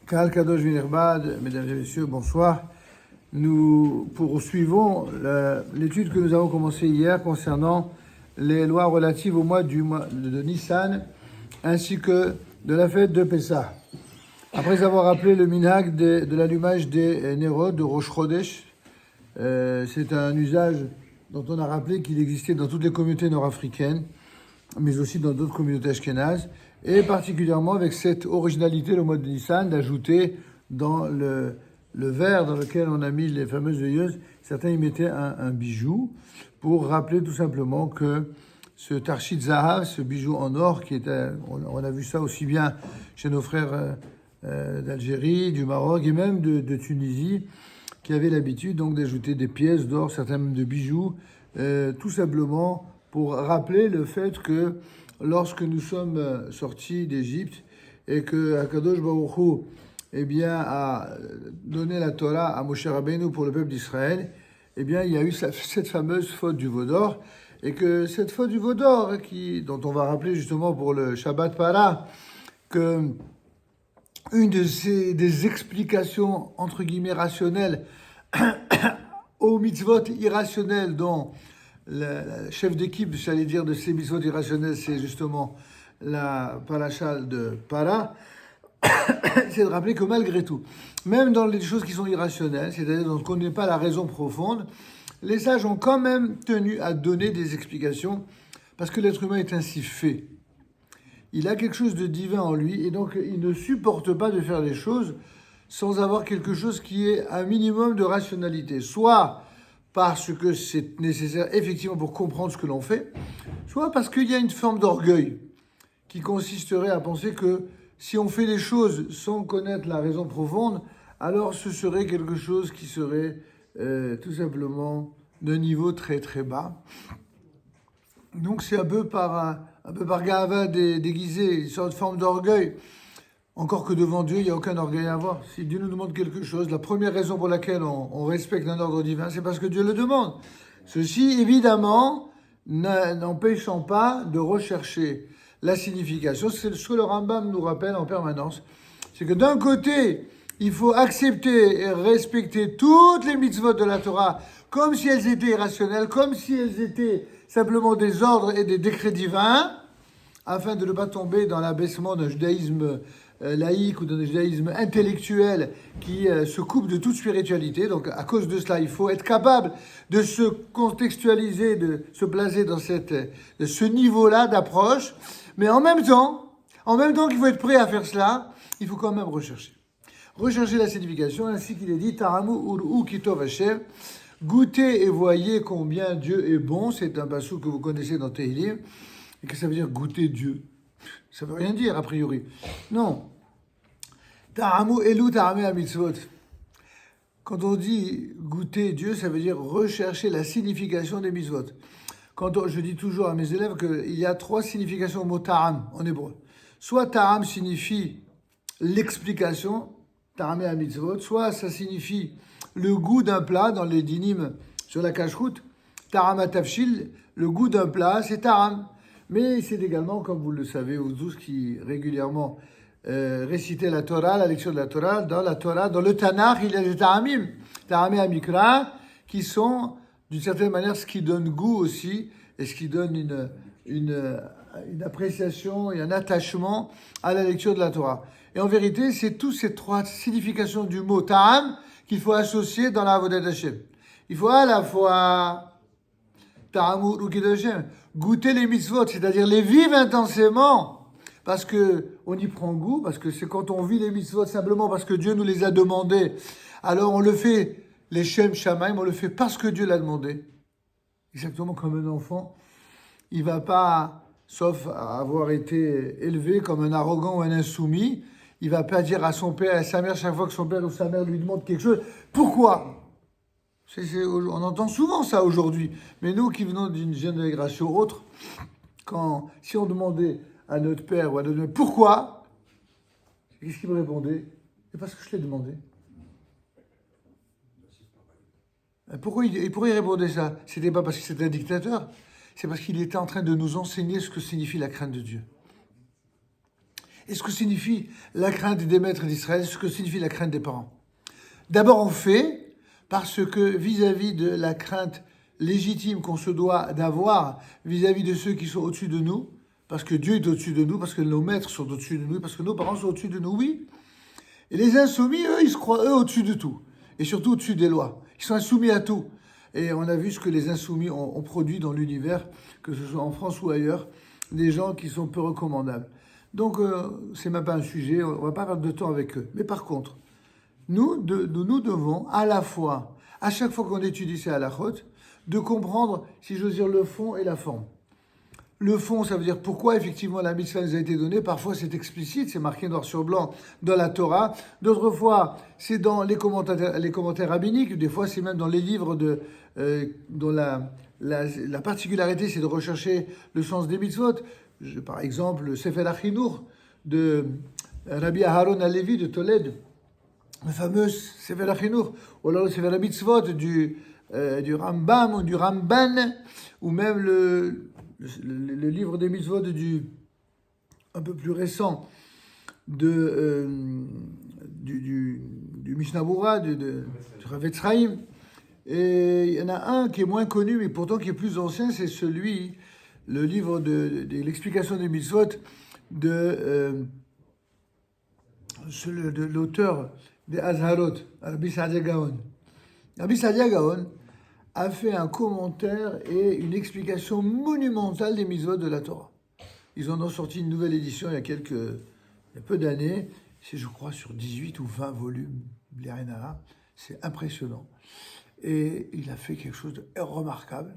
Kahal Kadosh Vinerbad, mesdames et messieurs, bonsoir. Nous poursuivons l'étude que nous avons commencée hier concernant les lois relatives au mois de Nissan ainsi que de la fête de Pessah. Après avoir appelé le minhag de l'allumage des Nerot de Rosh Chodesh, c'est un usage dont on a rappelé qu'il existait dans toutes les communautés nord-africaines, mais aussi dans d'autres communautés ashkénazes, et particulièrement avec cette originalité, le mois de Nissan, d'ajouter dans le verre dans lequel on a mis les fameuses veilleuses, certains y mettaient un bijou, pour rappeler tout simplement que ce Tarshit Zahav, ce bijou en or, qui était, on a vu ça aussi bien chez nos frères d'Algérie, du Maroc et même de Tunisie, qui avaient l'habitude donc d'ajouter des pièces d'or, certains même de bijoux, tout simplement pour rappeler le fait que lorsque nous sommes sortis d'Égypte et que Akadosh Baruch Hu, eh bien, a donné la Torah à Moshe Rabbeinu pour le peuple d'Israël, eh bien, il y a eu cette fameuse faute du veau d'or, et que cette faute du veau d'or, dont on va rappeler justement pour le Shabbat Para, que une des explications entre guillemets rationnelles aux mitzvot irrationnels dont le chef d'équipe, j'allais dire, de ces mitzvot irrationnels, c'est justement la paracha de Para, c'est de rappeler que malgré tout, même dans les choses qui sont irrationnelles, c'est-à-dire dont on ne connaît pas la raison profonde, les sages ont quand même tenu à donner des explications, parce que l'être humain est ainsi fait. Il a quelque chose de divin en lui, et donc il ne supporte pas de faire les choses sans avoir quelque chose qui est un minimum de rationalité, soit parce que c'est nécessaire effectivement pour comprendre ce que l'on fait, soit parce qu'il y a une forme d'orgueil qui consisterait à penser que si on fait les choses sans connaître la raison profonde, alors ce serait quelque chose qui serait tout simplement d'un niveau très très bas. Donc c'est un peu par gava déguisé, une sorte de forme d'orgueil. Encore que devant Dieu, il n'y a aucun orgueil à avoir. Si Dieu nous demande quelque chose, la première raison pour laquelle on respecte un ordre divin, c'est parce que Dieu le demande. Ceci, évidemment, n'empêchant pas de rechercher la signification. C'est ce que le Rambam nous rappelle en permanence. C'est que d'un côté, il faut accepter et respecter toutes les mitzvot de la Torah comme si elles étaient irrationnelles, comme si elles étaient simplement des ordres et des décrets divins, afin de ne pas tomber dans l'abaissement d'un judaïsme laïque ou d'un judaïsme intellectuel qui se coupe de toute spiritualité. Donc à cause de cela, il faut être capable de se contextualiser, de se placer dans ce niveau-là d'approche. Mais en même temps qu'il faut être prêt à faire cela, il faut quand même rechercher la signification, ainsi qu'il est dit, Taramu uru kitov Hashem, goûtez et voyez combien Dieu est bon. C'est un passage que vous connaissez dans Tehillim. Et que ça veut dire goûter Dieu. Ça veut rien dire, a priori. Non. Taramu elu tarame ha mitzvot. Quand on dit goûter Dieu, ça veut dire rechercher la signification des mitzvot. Je dis toujours à mes élèves qu'il y a 3 significations au mot taram en hébreu. Soit taram signifie l'explication, tarame ha mitzvot, soit ça signifie le goût d'un plat dans les dinim sur la cache-route. Taram ha tafshil, le goût d'un plat, c'est taram. Mais c'est également, comme vous le savez, vous tous qui régulièrement récitez la Torah, la lecture de la Torah, dans le Tanakh, il y a des Taramim, Taramé Amikra, qui sont d'une certaine manière ce qui donne goût aussi, et ce qui donne une appréciation et un attachement à la lecture de la Torah. Et en vérité, c'est toutes ces 3 significations du mot Taram qu'il faut associer dans la Avodat Hashem. Il faut à la fois Taramu uru kitov Hashem, goûter les mitzvot, c'est-à-dire les vivre intensément, parce que on y prend goût, parce que c'est quand on vit les mitzvot simplement parce que Dieu nous les a demandés, alors on le fait, les Shem Shamaim, on le fait parce que Dieu l'a demandé. Exactement comme un enfant, il va pas, sauf avoir été élevé comme un arrogant ou un insoumis, il va pas dire à son père et à sa mère chaque fois que son père ou sa mère lui demande quelque chose, pourquoi ? On entend souvent ça aujourd'hui. Mais nous qui venons d'une génération autre, si on demandait à notre père ou à notre mère pourquoi, qu'est-ce qu'il me répondait ? C'est parce que je l'ai demandé. Pourquoi il répondait ça ? C'était pas parce que c'était un dictateur, c'est parce qu'il était en train de nous enseigner ce que signifie la crainte de Dieu. et ce que signifie la crainte des maîtres d'Israël, ce que signifie la crainte des parents. D'abord, on fait parce que vis-à-vis de la crainte légitime qu'on se doit d'avoir vis-à-vis de ceux qui sont au-dessus de nous, parce que Dieu est au-dessus de nous, parce que nos maîtres sont au-dessus de nous, parce que nos parents sont au-dessus de nous, oui. Et les insoumis, eux, ils se croient, eux, au-dessus de tout. Et surtout au-dessus des lois. Ils sont insoumis à tout. Et on a vu ce que les insoumis ont produit dans l'univers, que ce soit en France ou ailleurs, des gens qui sont peu recommandables. Donc, c'est même pas un sujet, on va pas perdre de temps avec eux. Mais par contre, nous devons à la fois, à chaque fois qu'on étudie ces halakhot, de comprendre, si j'ose dire, le fond et la forme. Le fond, ça veut dire pourquoi effectivement la mitzvah nous a été donnée. Parfois c'est explicite, c'est marqué noir sur blanc dans la Torah. D'autres fois c'est dans les commentaires rabbiniques. Des fois c'est même dans les livres dont la particularité c'est de rechercher le sens des mitzvot. Par exemple le Sefer HaChinuch de Rabbi Aharon Halevi de Tolède, le fameux Sefer HaChinuch, ou alors le Sefer HaMitzvot du Rambam ou du Ramban, ou même le livre des mitzvot un peu plus récent du Mishnah Berurah, du Chavetz Chaim. Et il y en a un qui est moins connu, mais pourtant qui est plus ancien, c'est le livre de l'explication des mitzvot de l'auteur des Azharot, Rabbi Saadia Gaon. Rabbi Saadia Gaon a fait un commentaire et une explication monumentale des mitzvot de la Torah. Ils en ont sorti une nouvelle édition il y a peu d'années, c'est je crois sur 18 ou 20 volumes, l'Irénara, c'est impressionnant. Et il a fait quelque chose de remarquable.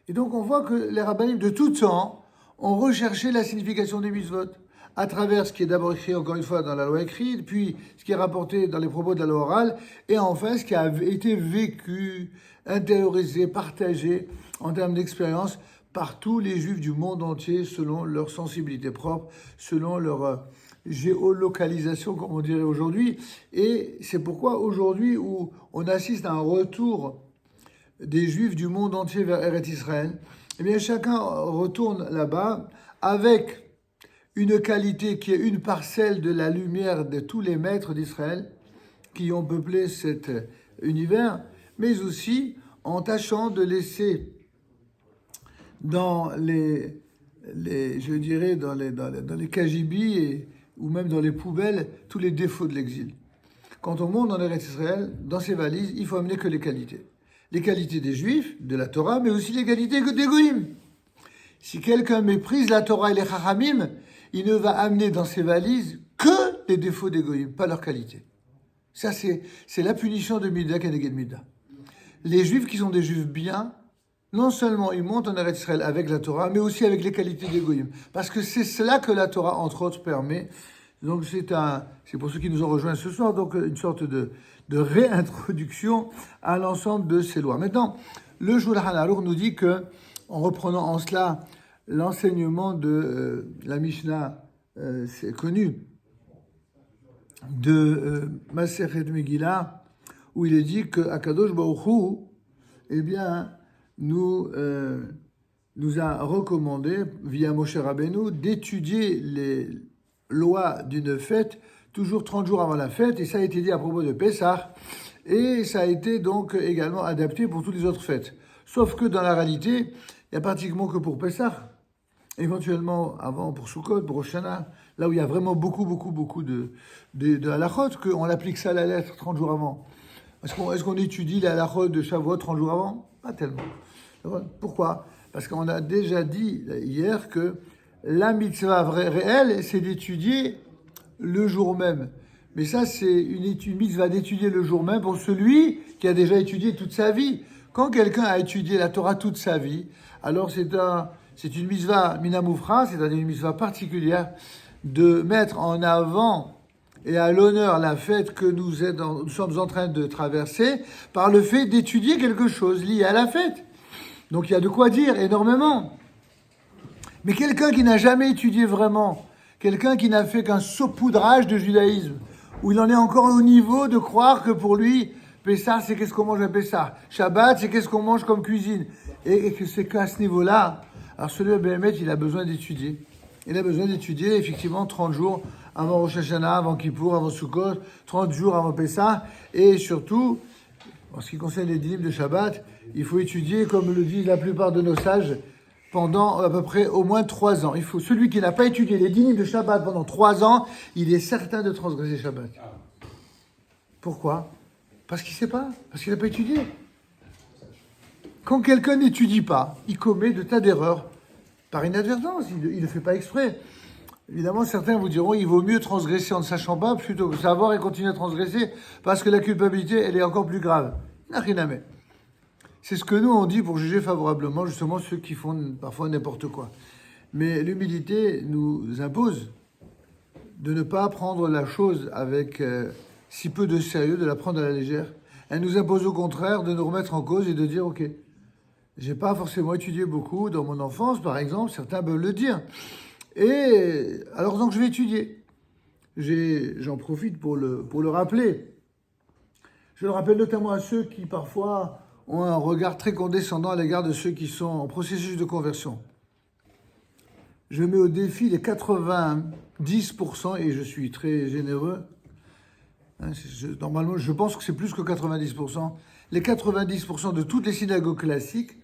Et donc on voit que les rabbinim de tout temps ont recherché la signification des mitzvot à travers ce qui est d'abord écrit, encore une fois, dans la loi écrite, puis ce qui est rapporté dans les propos de la loi orale, et enfin ce qui a été vécu, intériorisé, partagé en termes d'expérience par tous les juifs du monde entier selon leur sensibilité propre, selon leur géolocalisation, comme on dirait aujourd'hui. Et c'est pourquoi aujourd'hui, où on assiste à un retour des juifs du monde entier vers Eretz Israël, eh bien chacun retourne là-bas avec une qualité qui est une parcelle de la lumière de tous les maîtres d'Israël qui ont peuplé cet univers, mais aussi en tâchant de laisser dans je dirais dans les KGB ou même dans les poubelles tous les défauts de l'exil. Quand on monte dans Eretz Israël, dans ses valises, il faut amener que les qualités. Les qualités des Juifs, de la Torah, mais aussi les qualités des Goïm. Si quelqu'un méprise la Torah et les Chachamim, il ne va amener dans ses valises que les défauts des Goïm, pas leurs qualités. Ça, c'est la punition de Mida Keneged Mida. Les Juifs qui sont des Juifs bien, non seulement ils montent en Eretz Israël avec la Torah, mais aussi avec les qualités des Goïm. Parce que c'est cela que la Torah, entre autres, permet. Donc c'est pour ceux qui nous ont rejoints ce soir, donc une sorte de réintroduction à l'ensemble de ces lois. Maintenant, le Shulchan Aruch nous dit que, en reprenant en cela l'enseignement de la Mishnah, c'est connu, de Masechet Megillah, où il est dit que Akadosh Baruch Hu, eh bien, nous a recommandé, via Moshe Rabbeinu, d'étudier les lois d'une fête toujours 30 jours avant la fête, et ça a été dit à propos de Pessah, et ça a été donc également adapté pour toutes les autres fêtes. Sauf que dans la réalité, il n'y a pratiquement que pour Pessah, éventuellement avant pour Sukkot, pour Rosh Hashanah, là où il y a vraiment beaucoup de halachot, qu'on applique ça à la lettre 30 jours avant. Est-ce qu'on étudie les halachot de Shavuot 30 jours avant? Pas tellement. Pourquoi? Parce qu'on a déjà dit hier que la mitzvah réelle, c'est d'étudier le jour même. Mais ça, c'est une mitzvah d'étudier le jour même pour celui qui a déjà étudié toute sa vie. Quand quelqu'un a étudié la Torah toute sa vie, alors c'est une mitzvah minamoufra, c'est-à-dire une mitzvah particulière de mettre en avant et à l'honneur la fête que nous sommes en train de traverser par le fait d'étudier quelque chose lié à la fête. Donc il y a de quoi dire énormément. Mais quelqu'un qui n'a jamais étudié vraiment, quelqu'un qui n'a fait qu'un saupoudrage de judaïsme, où il en est encore au niveau de croire que pour lui, Pessah, c'est qu'est-ce qu'on mange à Pessah. Shabbat, c'est qu'est-ce qu'on mange comme cuisine. Et que c'est qu'à ce niveau-là, alors celui-là, Béhémet, il a besoin d'étudier. il a besoin d'étudier effectivement 30 jours avant Rosh Hashanah, avant Kippour, avant Sukkot, 30 jours avant Pessah, et surtout, en ce qui concerne les dynimes de Shabbat, il faut étudier, comme le disent la plupart de nos sages, pendant à peu près au moins 3 ans. Celui qui n'a pas étudié les dynimes de Shabbat pendant 3 ans, il est certain de transgresser Shabbat. Pourquoi? Parce qu'il ne sait pas, parce qu'il n'a pas étudié. Quand quelqu'un n'étudie pas, il commet de tas d'erreurs par inadvertance, il ne le fait pas exprès. Évidemment, certains vous diront il vaut mieux transgresser en ne sachant pas plutôt que savoir et continuer à transgresser parce que la culpabilité, elle est encore plus grave. N'achiname. C'est ce que nous, on dit pour juger favorablement justement ceux qui font parfois n'importe quoi. Mais l'humilité nous impose de ne pas prendre la chose avec si peu de sérieux, de la prendre à la légère. Elle nous impose au contraire de nous remettre en cause et de dire « Ok, j'ai pas forcément étudié beaucoup dans mon enfance, par exemple, certains peuvent le dire. Et alors donc je vais étudier. J'en profite pour le rappeler. Je le rappelle notamment à ceux qui parfois ont un regard très condescendant à l'égard de ceux qui sont en processus de conversion. Je mets au défi les 90%, et je suis très généreux. Normalement, je pense que c'est plus que 90%. Les 90% de toutes les synagogues classiques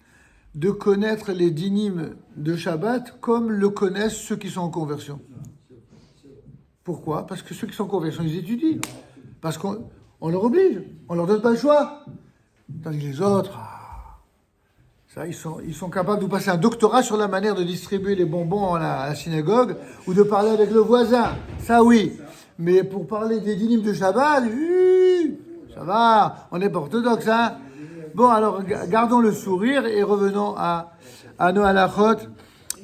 de connaître les dynimes de Shabbat comme le connaissent ceux qui sont en conversion. Pourquoi? Parce que ceux qui sont en conversion, ils étudient. Parce qu'on leur oblige. On leur donne pas le choix. Tandis que les autres, ça, ils sont capables de passer un doctorat sur la manière de distribuer les bonbons à la synagogue ou de parler avec le voisin. Ça, oui. Mais pour parler des dynimes de Shabbat, ça va, on n'est pas orthodoxe, hein. Bon, alors, gardons le sourire et revenons à nos halachot.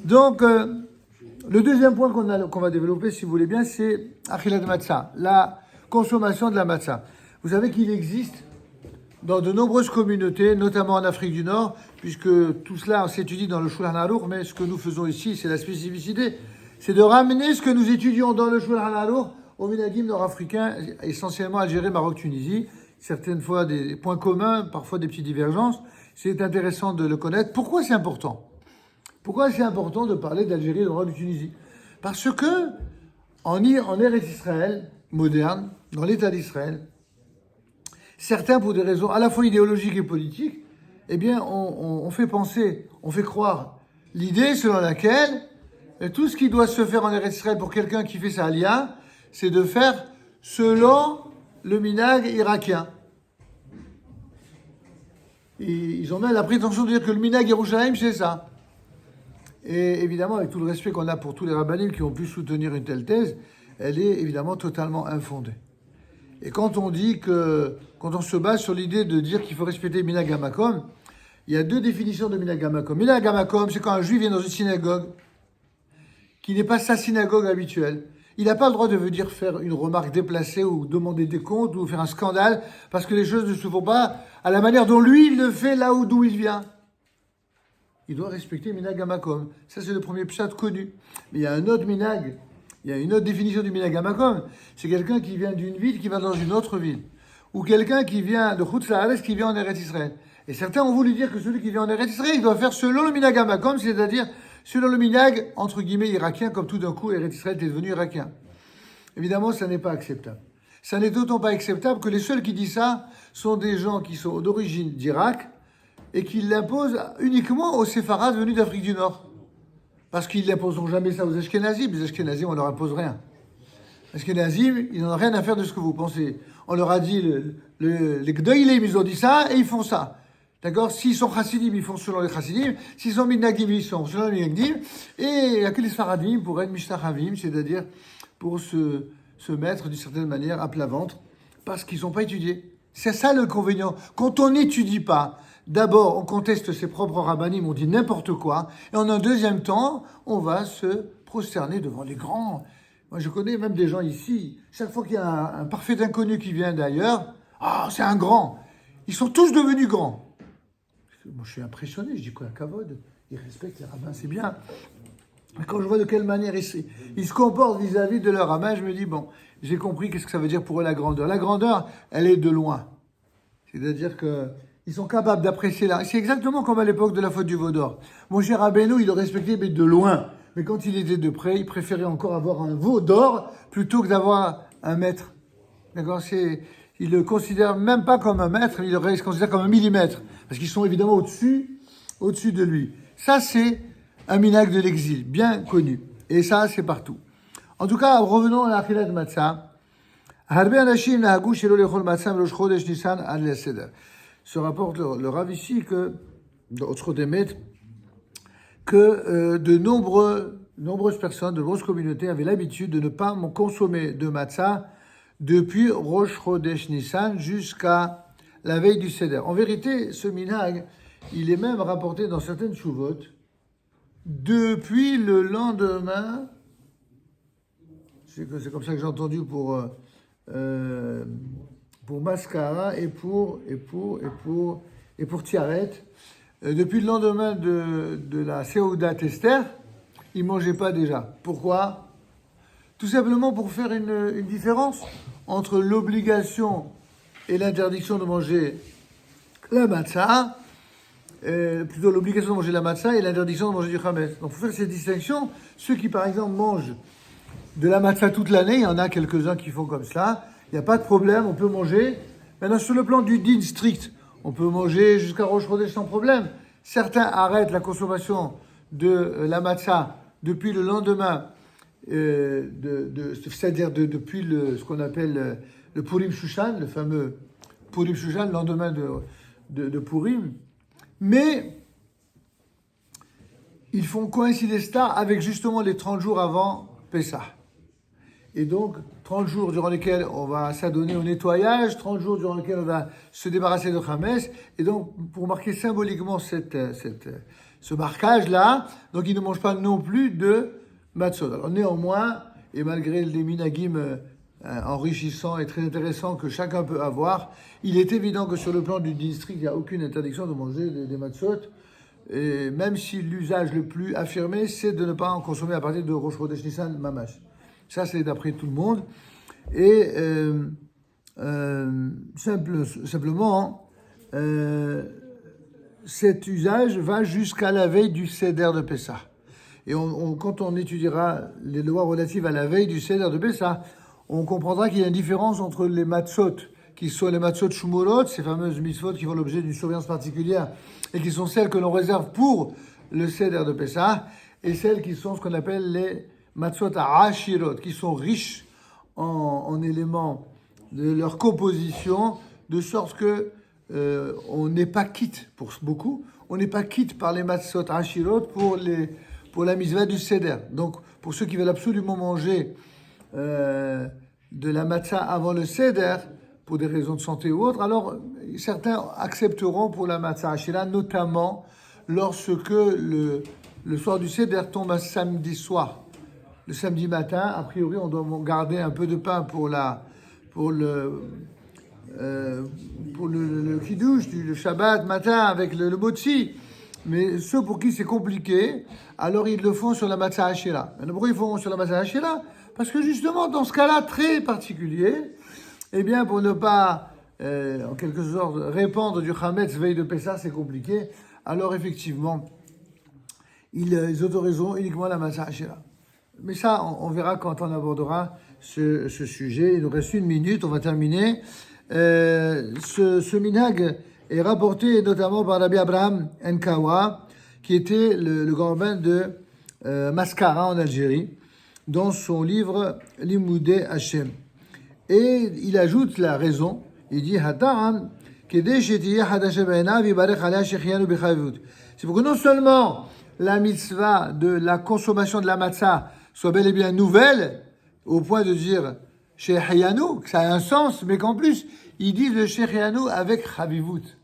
Donc, le deuxième point qu'on va développer, si vous voulez bien, c'est achilat matzah, la consommation de la matzah. Vous savez qu'il existe dans de nombreuses communautés, notamment en Afrique du Nord, puisque tout cela s'étudie dans le Shulchan Aruch, mais ce que nous faisons ici, c'est la spécificité, c'est de ramener ce que nous étudions dans le Shulchan Aruch aux minhagim nord-africains, essentiellement Algérie, Maroc, Tunisie. Certaines fois des points communs, parfois des petites divergences. C'est intéressant de le connaître. Pourquoi c'est important? Pourquoi c'est important de parler d'Algérie et de Maroc, de Tunisie? Parce que en Eretz Israël moderne, dans l'État d'Israël, certains, pour des raisons à la fois idéologiques et politiques, eh bien, on fait penser, on fait croire l'idée selon laquelle tout ce qui doit se faire en Eretz Israël pour quelqu'un qui fait sa alia, c'est de faire selon le minhag irakien. Et ils ont même la prétention de dire que le minhag Yerushalayim, c'est ça. Et évidemment, avec tout le respect qu'on a pour tous les rabbinim qui ont pu soutenir une telle thèse, elle est évidemment totalement infondée. Et quand on se base sur l'idée de dire qu'il faut respecter minhag hamakom, il y a deux définitions de minhag hamakom. Minhag hamakom, c'est quand un juif vient dans une synagogue qui n'est pas sa synagogue habituelle. Il n'a pas le droit de venir faire une remarque déplacée ou demander des comptes ou faire un scandale parce que les choses ne se font pas à la manière dont lui, il le fait là d'où il vient. Il doit respecter minhag hamakom. Ça, c'est le premier pshat connu. Mais il y a un autre minhag. Il y a une autre définition du minhag hamakom. C'est quelqu'un qui vient d'une ville qui va dans une autre ville. Ou quelqu'un qui vient de Chutz La'aretz qui vient en Eretz Israël. Et certains ont voulu dire que celui qui vient en Eretz Israël, il doit faire selon le minhag hamakom, c'est-à-dire selon le minhag, entre guillemets, irakien, comme tout d'un coup, Eretz Israël est devenu irakien. Évidemment, ça n'est pas acceptable. Ça n'est d'autant pas acceptable que les seuls qui disent ça sont des gens qui sont d'origine d'Irak et qui l'imposent uniquement aux séfarades venus d'Afrique du Nord. Parce qu'ils n'imposeront jamais ça aux Ashkénazim. Les Ashkénazim, on leur impose rien. Les Ashkénazim, ils n'ont rien à faire de ce que vous pensez. On leur a dit, les Gdoïlim, ils ont dit ça et ils font ça. D'accord? S'ils sont chassidim, ils font selon les chassidim. S'ils sont minhagim, ils sont selon les minhagim. Et il n'y a que les sfaradim pour être mishtachavim, c'est-à-dire pour se mettre d'une certaine manière à plat ventre, parce qu'ils n'ont pas étudié. C'est ça l'inconvénient. Quand on n'étudie pas, d'abord on conteste ses propres rabbinim, on dit n'importe quoi, et en un deuxième temps, on va se prosterner devant les grands. Moi je connais même des gens ici, chaque fois qu'il y a un parfait inconnu qui vient d'ailleurs, c'est un grand. Ils sont tous devenus grands. Moi, je suis impressionné, je dis quoi, Kavod, ils respectent les rabbins, c'est bien. Mais quand je vois de quelle manière ils se comportent vis-à-vis de leur rabbin, je me dis, bon, j'ai compris qu'est-ce que ça veut dire pour eux la grandeur. La grandeur, elle est de loin. C'est-à-dire qu'ils sont capables d'apprécier C'est exactement comme à l'époque de la faute du veau d'or. Mon cher Rabbeinu, il le respectait, mais de loin. Mais quand il était de près, il préférait encore avoir un veau d'or plutôt que d'avoir un mètre. D'accord? Il le considère même pas comme un mètre, il se considère comme un millimètre. Parce qu'ils sont évidemment au-dessus de lui. Ça, c'est un minhag de l'exil, bien connu. Et ça, c'est partout. En tout cas, revenons à la de Matzah. Se rapporte le Rav ici que, de nombreuses personnes, de nombreuses communautés avaient l'habitude de ne pas consommer de matzah depuis Rosh Chodesh Nissan jusqu'à la veille du Seder. En vérité, ce minhag, il est même rapporté dans certaines chouvot depuis le lendemain. C'est comme ça que j'ai entendu pour Mascara et pour Tiaret. Depuis le lendemain de la Seudat Esther, ils ne mangeaient pas déjà. Pourquoi? Tout simplement pour faire une différence entre l'obligation et l'interdiction de manger la matzah, plutôt l'obligation de manger la matzah et l'interdiction de manger du chametz. Donc pour faire cette distinction, ceux qui par exemple mangent de la matzah toute l'année, il y en a quelques-uns qui font comme ça, il n'y a pas de problème, on peut manger. Maintenant sur le plan du din strict, on peut manger jusqu'à Rosh Chodesh sans problème. Certains arrêtent la consommation de la matzah depuis le lendemain, c'est-à-dire depuis ce qu'on appelle le Purim Shushan, le fameux Purim Shushan, le lendemain de Purim. Mais ils font coïncider ça avec justement les 30 jours avant Pessah. Et donc, 30 jours durant lesquels on va s'adonner au nettoyage, 30 jours durant lesquels on va se débarrasser de Khamès. Et donc, pour marquer symboliquement ce marquage-là, donc ils ne mangent pas non plus de matzot. Alors néanmoins, et malgré les minagim enrichissants et très intéressants que chacun peut avoir, il est évident que sur le plan du district, il n'y a aucune interdiction de manger des matzot. Et même si l'usage le plus affirmé, c'est de ne pas en consommer à partir de Rosh Chodesh Nissan Mamash. Ça, c'est d'après tout le monde. Et simplement, cet usage va jusqu'à la veille du Seder de Pessah. Et quand on étudiera les lois relatives à la veille du Seder de Pessah, on comprendra qu'il y a une différence entre les matzot, qui sont les matzot shumorot, ces fameuses mitzvot qui font l'objet d'une surveillance particulière, et qui sont celles que l'on réserve pour le Seder de Pessah, et celles qui sont ce qu'on appelle les matzot ha'ashirot, qui sont riches en éléments de leur composition, de sorte que on n'est pas quitte, pour beaucoup, on n'est pas quitte par les matzot ha'ashirot pour la mitzvah du Seder. Donc, pour ceux qui veulent absolument manger de la matzah avant le Seder, pour des raisons de santé ou autres, alors certains accepteront pour la matzah ha'ashira, notamment lorsque le soir du Seder tombe un samedi soir. Le samedi matin, a priori, on doit garder un peu de pain pour le kiddush, le Shabbat matin avec le motzi. Mais ceux pour qui c'est compliqué, alors ils le font sur la matzah hashira. Pourquoi ils font sur la matzah hashira? Parce que justement, dans ce cas-là très particulier, eh bien, pour ne pas, en quelque sorte, répandre du chametz veille de Pessah, c'est compliqué. Alors effectivement, ils autoriseront uniquement la matzah hashira. Mais ça, on verra quand on abordera ce sujet. Il nous reste 1 minute, on va terminer. Ce minhag est rapporté notamment par Rabbi Abraham Nkawa, qui était le grand-rabbin de Mascara en Algérie, dans son livre Limoudé Hashem. Et il ajoute la raison, il dit Hatam, c'est pour que non seulement la mitzvah de la consommation de la matzah soit bel et bien nouvelle, au point de dire Shechianu, que ça a un sens, mais qu'en plus, ils disent le Shechianu avec Chavivut,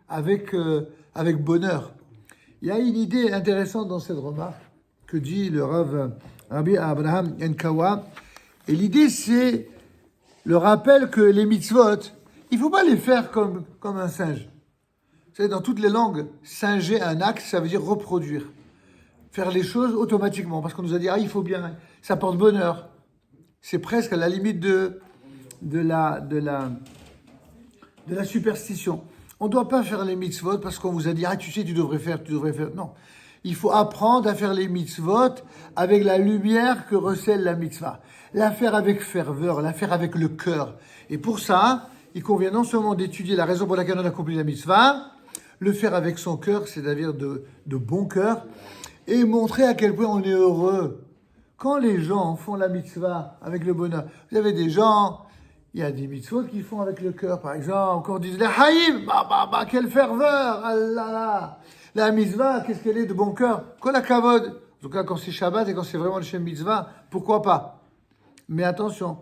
avec bonheur. Il y a une idée intéressante dans cette remarque que dit le Rabbi Abraham Nkawa. Et l'idée, c'est le rappel que les mitzvot, il ne faut pas les faire comme un singe. Vous savez, dans toutes les langues, singer un acte, ça veut dire reproduire. Faire les choses automatiquement, parce qu'on nous a dit, il faut bien, ça porte bonheur. C'est presque à la limite de la superstition. On ne doit pas faire les mitzvot parce qu'on vous a dit, tu sais, tu devrais faire. Non. Il faut apprendre à faire les mitzvot avec la lumière que recèle la mitzvah. La faire avec ferveur, la faire avec le cœur. Et pour ça, il convient non seulement d'étudier la raison pour laquelle on accomplit la mitzvah, le faire avec son cœur, c'est-à-dire de bon cœur, et montrer à quel point on est heureux. Quand les gens font la mitzvah avec le bonheur, vous avez des gens, il y a des mitzvot qu'ils font avec le cœur. Par exemple, quand on dit les haïm, bah, quelle ferveur, ah là là. La mitzvah, qu'est-ce qu'elle est de bon cœur. Kol hakavod. En tout cas, quand c'est Shabbat et quand c'est vraiment le Shem mitzvah, pourquoi pas. Mais attention,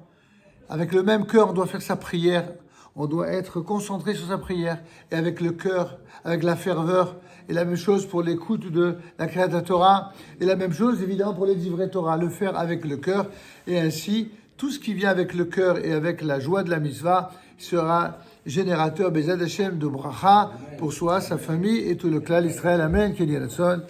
avec le même cœur, on doit faire sa prière. On doit être concentré sur sa prière. Et avec le cœur, avec la ferveur. Et la même chose pour l'écoute de la Kriyat Torah. Et la même chose, évidemment, pour les Divrei Torah. Le faire avec le cœur. Et ainsi, tout ce qui vient avec le cœur et avec la joie de la mitzvah sera générateur, Bezad Hashem, de bracha pour soi, sa famille et tout le clan Israël. Amen. Kenny Hanson.